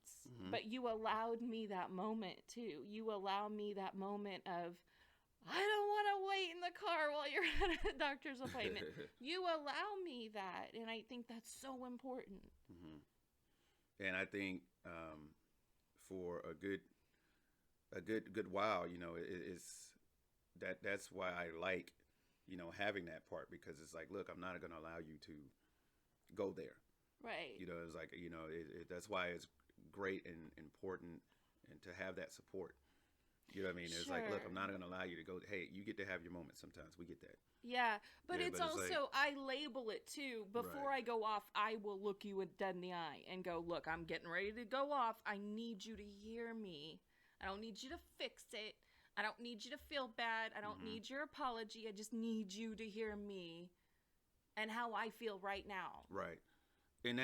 But you allowed me that moment, too. You allow me that moment of, I don't want to wait in the car while you're at a doctor's appointment. You allow me that. And I think that's so important. And I think for a good while, you know, it's that's why I like, you know, having that part, because it's like, look, I'm not going to allow you to go there. Right. You know, it's like, you know, that's why it's great and important and to have that support. You know what I mean? It's like, look, I'm not going to allow you to go. Hey, you get to have your moment sometimes. We get that. Yeah, but Yeah, it's but it's also, I label it too. Before I go off, I will look you dead in the eye and go, look, I'm getting ready to go off. I need you to hear me. I don't need you to fix it. I don't need you to feel bad. I don't need your apology. I just need you to hear me and how I feel right now. Right. And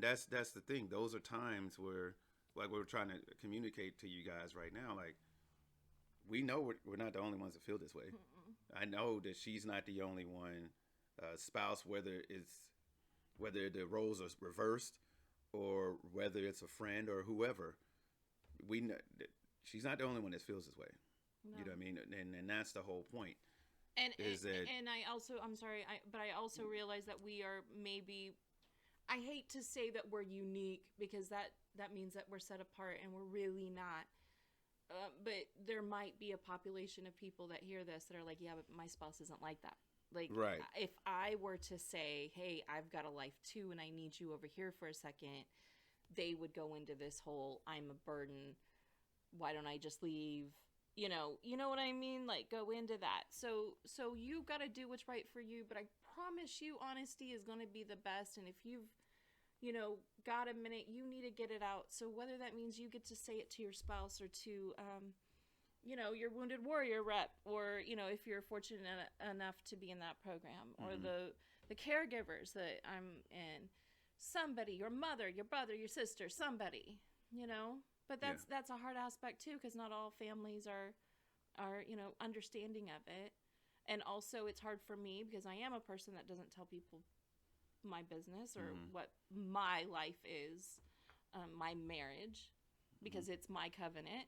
that's the thing. Those are times where, like, we're trying to communicate to you guys right now, like, we know we're not the only ones that feel this way. I know that she's not the only one, spouse, whether the roles are reversed or whether it's a friend or whoever. We know that she's not the only one that feels this way. No. You know what I mean? And that's the whole point. And I also, I'm sorry, but I also realize that we are maybe, I hate to say that we're unique, because that means that we're set apart, and we're really not. But there might be a population of people that hear this that are like, yeah, but my spouse isn't like that. Like, right. If I were to say, hey, I've got a life too, and I need you over here for a second, they would go into this whole, I'm a burden. Why don't I just leave? You know what I mean? Like, go into that. So you've got to do what's right for you. But I promise you, honesty is going to be the best. And if you've, got a minute, you need to get it out. So whether that means you get to say it to your spouse or to, your wounded warrior rep, or, if you're fortunate enough to be in that program, or the caregivers that I'm in, somebody, your mother, your brother, your sister, somebody, But that's a hard aspect too, because not all families are understanding of it. And also it's hard for me because I am a person that doesn't tell people my business or what my life is, my marriage, because it's my covenant.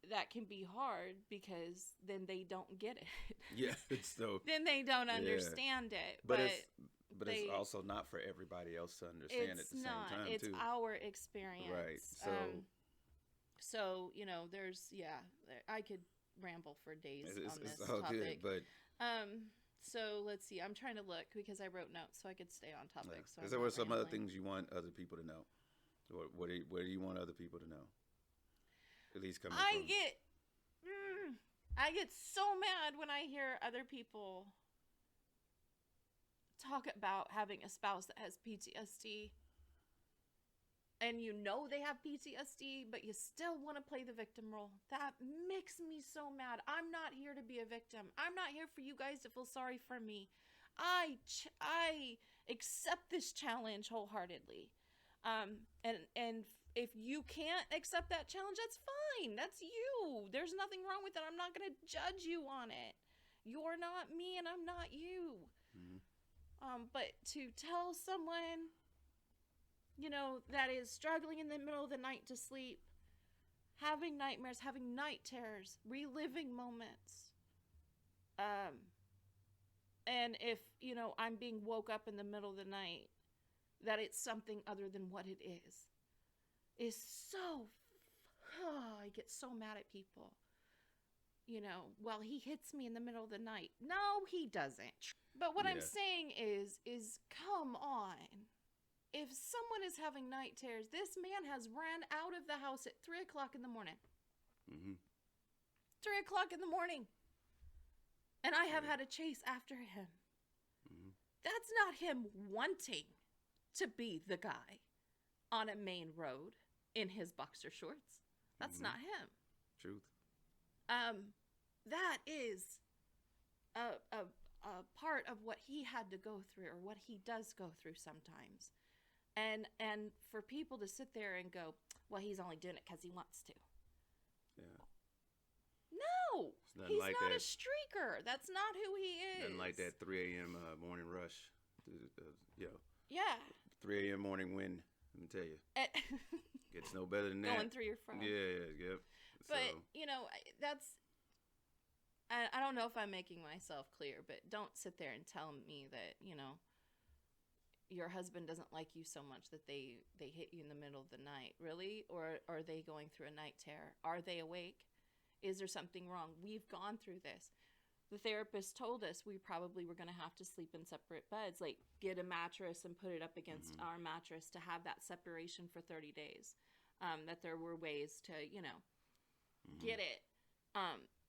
That can be hard because then they don't get it. Yeah, so then they don't understand it. But it's also not for everybody else to understand at the same time, it's too. It's our experience. Right. So, there's, I could ramble for days on this all topic. Good, but so let's see. I'm trying to look because I wrote notes so I could stay on topic. Because So there were some other things you want other people to know. What do you want other people to know? At least coming I from... get so mad when I hear other people talk about having a spouse that has PTSD, and they have PTSD, but you still want to play the victim role. That makes me so mad. I'm not here to be a victim. I'm not here for you guys to feel sorry for me. I accept this challenge wholeheartly. And if you can't accept that challenge, that's fine. That's you. There's nothing wrong with it. I'm not going to judge you on it. You're not me and I'm not you. But to tell someone, that is struggling in the middle of the night to sleep, having nightmares, having night terrors, reliving moments, and if, I'm being woke up in the middle of the night, that it's something other than what it is so, I get so mad at people. well, he hits me in the middle of the night. No, he doesn't. But what I'm saying is come on. If someone is having night terrors, this man has ran out of the house at 3 o'clock in the morning. 3 o'clock in the morning. And I have had to chase after him. That's not him wanting to be the guy on a main road in his boxer shorts. That's not him. Truth. That is a part of what he had to go through, or what he does go through sometimes. And for people to sit there and go, well, he's only doing it because he wants to. Yeah. No, he's like not that. a streaker. That's not who he is. Nothing like that 3 a.m. Morning rush. Yeah. 3 a.m. morning wind, let me tell you. Gets no better than that. Going through your phone. Yep. But, that's... I don't know if I'm making myself clear, but don't sit there and tell me that, your husband doesn't like you so much that they hit you in the middle of the night. Really? Or are they going through a night terror? Are they awake? Is there something wrong? We've gone through this. The therapist told us we probably were going to have to sleep in separate beds, like get a mattress and put it up against our mattress to have that separation for 30 days. That there were ways to, get it.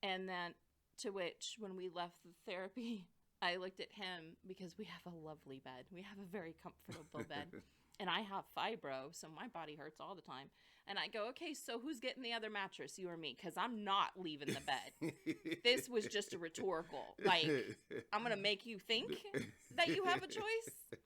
And then to which, when we left the therapy, I looked at him, because we have a lovely bed. We have a very comfortable bed. And I have fibro, so my body hurts all the time. And I go, okay, so who's getting the other mattress, you or me? Because I'm not leaving the bed. This was just a rhetorical. Like, I'm going to make you think that you have a choice.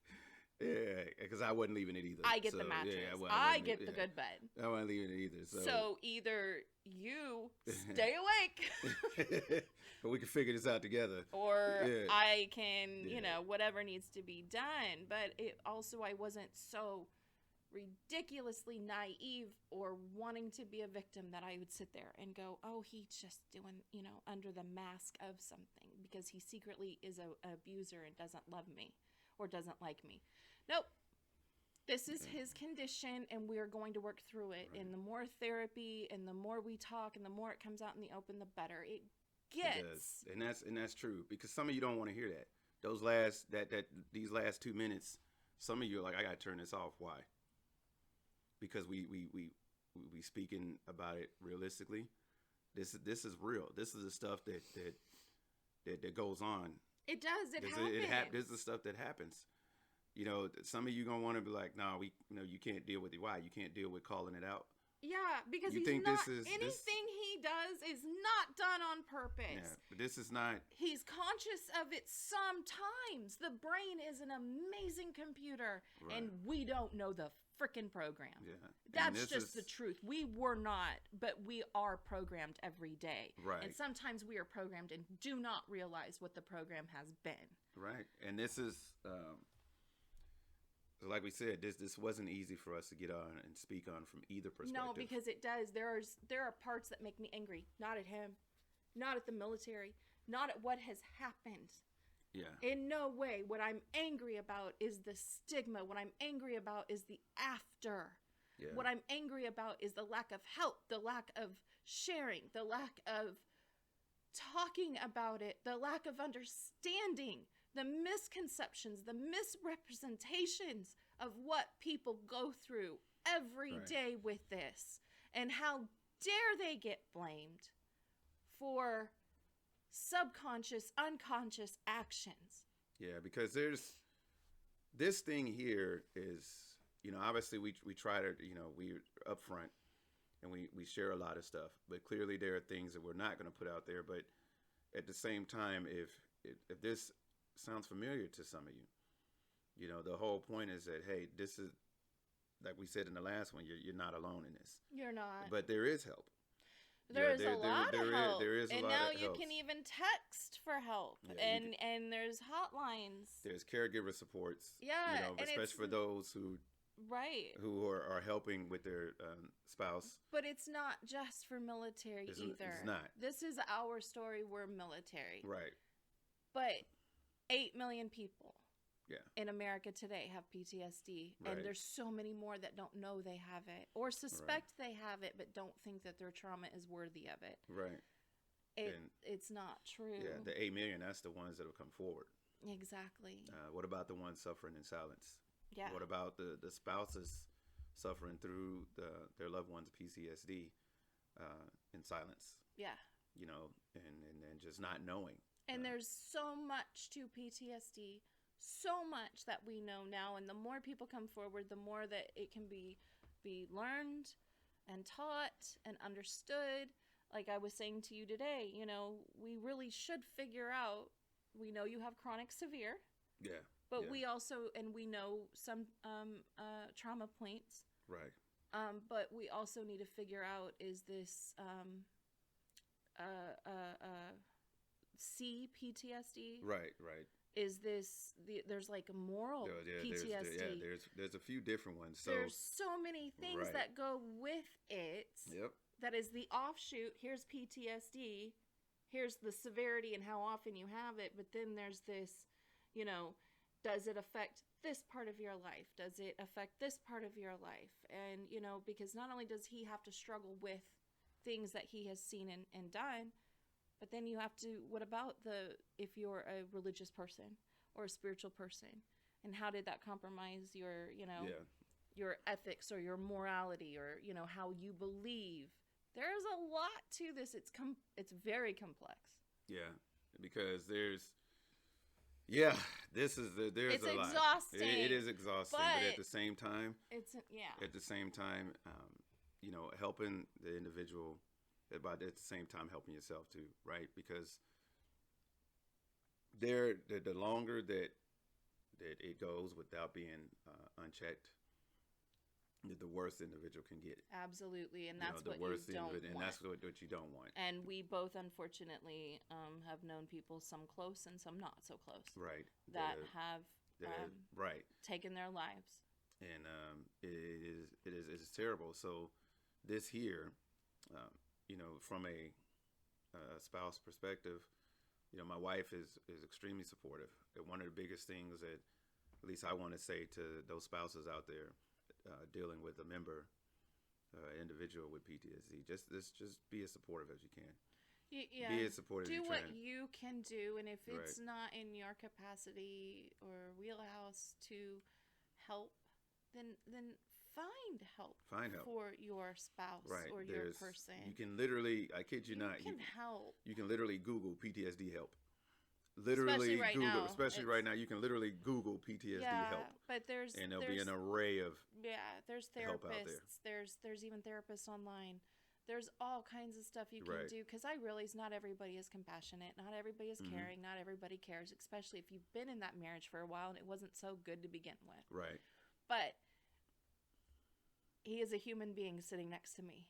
Yeah, because I wasn't leaving it either. I get the mattress. I get the good bed. I wasn't leaving it either. So either you stay awake. But we can figure this out together. Or I can, whatever needs to be done. But it also, I wasn't so ridiculously naive or wanting to be a victim that I would sit there and go, oh, he's just doing, under the mask of something because he secretly is an abuser and doesn't love me or doesn't like me. Nope. This is his condition, and we're going to work through it. Right. And the more therapy and the more we talk and the more it comes out in the open, the better it gets. It does. And that's true, because some of you don't want to hear that. These last 2 minutes, some of you are like, I got to turn this off. Why? Because we speaking about it realistically. This is real. This is the stuff that goes on. It does. It happens. This is the stuff that happens. Some of you gonna want to be like, no, you can't deal with it. Why? You can't deal with calling it out. Yeah, because anything he does is not done on purpose. Yeah, but this is not. He's conscious of it sometimes. The brain is an amazing computer, right. And we don't know the freaking program. Yeah, that's just the truth. We were not, but we are programmed every day. Right. And sometimes we are programmed and do not realize what the program has been. Right. And this is. Like we said, this wasn't easy for us to get on and speak on from either perspective. No, because it does. There are parts that make me angry. Not at him, not at the military, not at what has happened. Yeah. In no way. What I'm angry about is the stigma. What I'm angry about is the after. Yeah. What I'm angry about is the lack of help, the lack of sharing, the lack of talking about it, the lack of understanding. The misconceptions, the misrepresentations of what people go through every day with this. And how dare they get blamed for subconscious, unconscious actions. Yeah, because there's this thing here is, obviously we try to, we're upfront and we share a lot of stuff. But clearly there are things that we're not going to put out there. But at the same time, if this sounds familiar to some of you, the whole point is that, hey, this is, like we said in the last one, you're not alone in this. You're not. But there is help. There's a lot of help. There is a lot of help. And now you can even text for help. Yeah, and there's hotlines. There's caregiver supports. Yeah. Especially for those who are helping with their spouse. But it's not just for military either. It's not. This is our story. We're military. Right. But 8 million people in America today have PTSD. Right. And there's so many more that don't know they have it or suspect they have it but don't think that their trauma is worthy of it. Right. It's not true. Yeah, the 8 million, that's the ones that will come forward. Exactly. What about the ones suffering in silence? Yeah. What about the spouses suffering through their loved ones' PTSD in silence? Yeah. You know, and just not knowing. And there's so much to PTSD, so much that we know now. And the more people come forward, the more that it can be learned and taught and understood. Like I was saying to you today, you know, we really should figure out, we know you have chronic severe. Yeah. But yeah. we also, and we know some trauma points. Right. But we also need to figure out, is this C PTSD? Right. Is this there's like a moral PTSD? There's a few different ones. So there's so many things that go with it. Yep. That is the offshoot. Here's PTSD. Here's the severity and how often you have it. But then there's this, you know, does it affect this part of your life? Does it affect this part of your life? And, you know, because not only does he have to struggle with things that he has seen and done, but then you have to, what about if you're a religious person or a spiritual person? And how did that compromise your, you know, your ethics or your morality or, you know, how you believe? There's a lot to this. It's very complex. Yeah, because there's a lot. Exhausting. It is exhausting, but at the same time, you know, helping the individual, but at the same time helping yourself too, right? Because the longer that it goes without being unchecked, the worse the individual can get. Absolutely, and that's what you don't want. And that's what you don't want. And we both, unfortunately, have known people, some close and some not so close, right? That have taken their lives. And it is terrible. So this here, you know, from a spouse perspective, you know, my wife is extremely supportive. And one of the biggest things that, at least I want to say to those spouses out there dealing with a member, individual with PTSD, just be as supportive as you can. Yeah. Be as supportive as you can. Do what you can do, and if it's not in your capacity or wheelhouse to help, then find help. For your spouse or your person. You can literally, I kid you not, you can help. You can literally Google PTSD help. Literally Google, especially right now, you can literally Google PTSD help. But there's there'll be an array of there's therapists. There's even therapists online. There's all kinds of stuff you can do, because I realize not everybody is compassionate, not everybody is caring, not everybody cares, especially if you've been in that marriage for a while and it wasn't so good to begin with. Right. But he is a human being sitting next to me.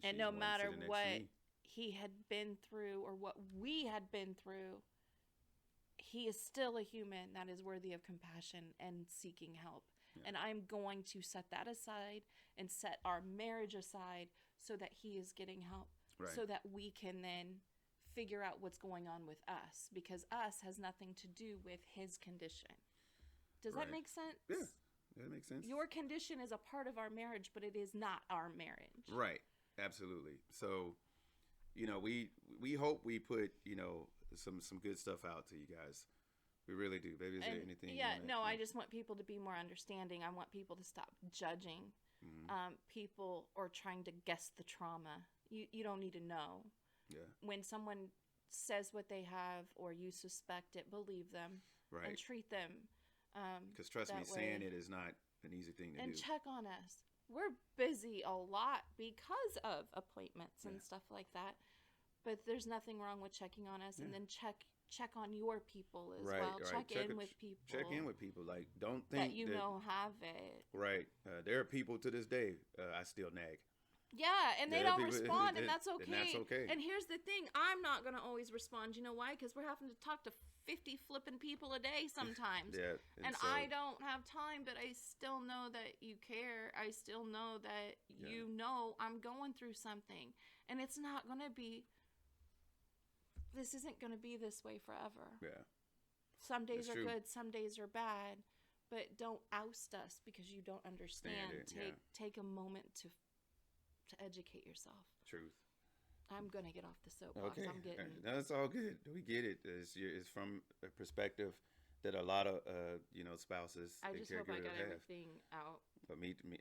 And no matter what he had been through or what we had been through, he is still a human that is worthy of compassion and seeking help. Yeah. And I'm going to set that aside and set our marriage aside so that he is getting help. So that we can then figure out what's going on with us, because us has nothing to do with his condition. Does that make sense? Yeah. That makes sense. Your condition is a part of our marriage, but it is not our marriage. Right. Absolutely. So, you know, we hope we put, you know, some good stuff out to you guys. We really do. Baby, is there anything? Yeah, I just want people to be more understanding. I want people to stop judging people or trying to guess the trauma. You don't need to know. Yeah. When someone says what they have or you suspect it, believe them. Right. And treat them. Because trust me, saying it is not an easy thing to do. And check on us. We're busy a lot because of appointments and stuff like that. But there's nothing wrong with checking on us, and then check on your people as well. Check in with people. Check in with people. Like, don't think that you know have it. Right. There are people to this day I still nag. Yeah, and they don't respond, and that's okay. And that's okay. And here's the thing: I'm not going to always respond. You know why? Because we're having to talk to 50 flipping people a day sometimes. And so, I don't have time, but I still know that you care. I still know that you know I'm going through something, and it's not going to be. This isn't going to be this way forever. Yeah. Some days are good, some days are bad, but don't oust us because you don't understand. Take a moment to educate yourself. Truth. I'm gonna get off the soapbox. Okay, I'm getting. no, it's all good. We get it. It's from a perspective that a lot of spouses I and just hope I caregivers got have. everything out. But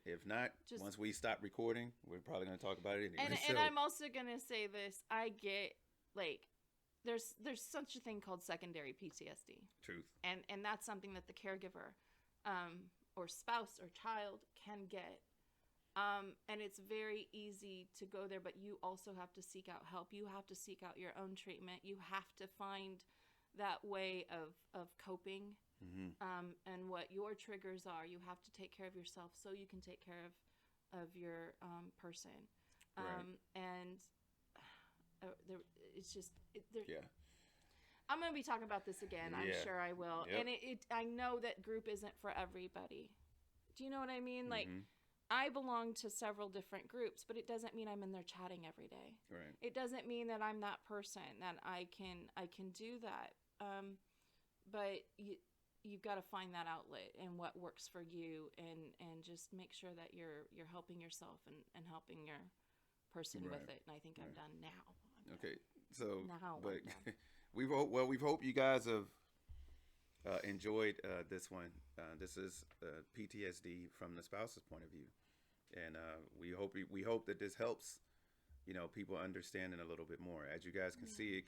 if not, Just- once we stop recording, we're probably going to talk about it anyway. And I'm also gonna say this. I get like there's such a thing called secondary PTSD, Truth. and that's something that the caregiver, or spouse or child can get. And it's very easy to go there, but you also have to seek out help. You have to seek out your own treatment. You have to find that way of coping, and what your triggers are. You have to take care of yourself so you can take care of your person. Right. And it's just Yeah. I'm going to be talking about this again. I'm Yeah. sure I will. Yep. And I know that group isn't for everybody. Do you know what I mean? Like, Mhm. I belong to several different groups, but it doesn't mean I'm in there chatting every day. Right. It doesn't mean that I'm that person, that I can do that. But you've got to find that outlet and what works for you, and just make sure that you're helping yourself and helping your person with Right. it. And I think I'm done now. Okay. So, Now but I'm done. we hope you guys have enjoyed this one. This is PTSD from the spouse's point of view, and we hope that this helps people understanding a little bit more. As you guys can see,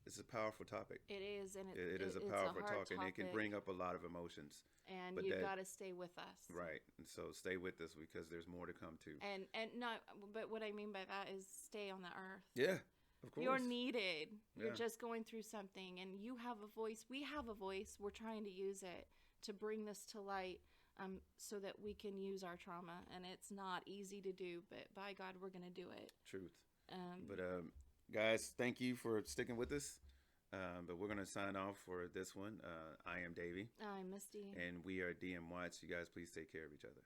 it's a powerful topic. It is, and It is a it's powerful hard topic, and it can bring up a lot of emotions. And but you've that- got to stay with us. Right. And so stay with us because there's more to come too. And not, but what I mean by that is stay on the earth. Yeah, of course. You're needed. You're Yeah. just going through something, and you have a voice. We have a voice. We're trying to use it to bring this to light, so that we can use our trauma. And it's not easy to do, but by God, we're going to do it. Truth. Um, But guys, thank you for sticking with us. But we're going to sign off for this one. I am Davey, I'm Misty. and we are DMWATS. You guys please take care of each other.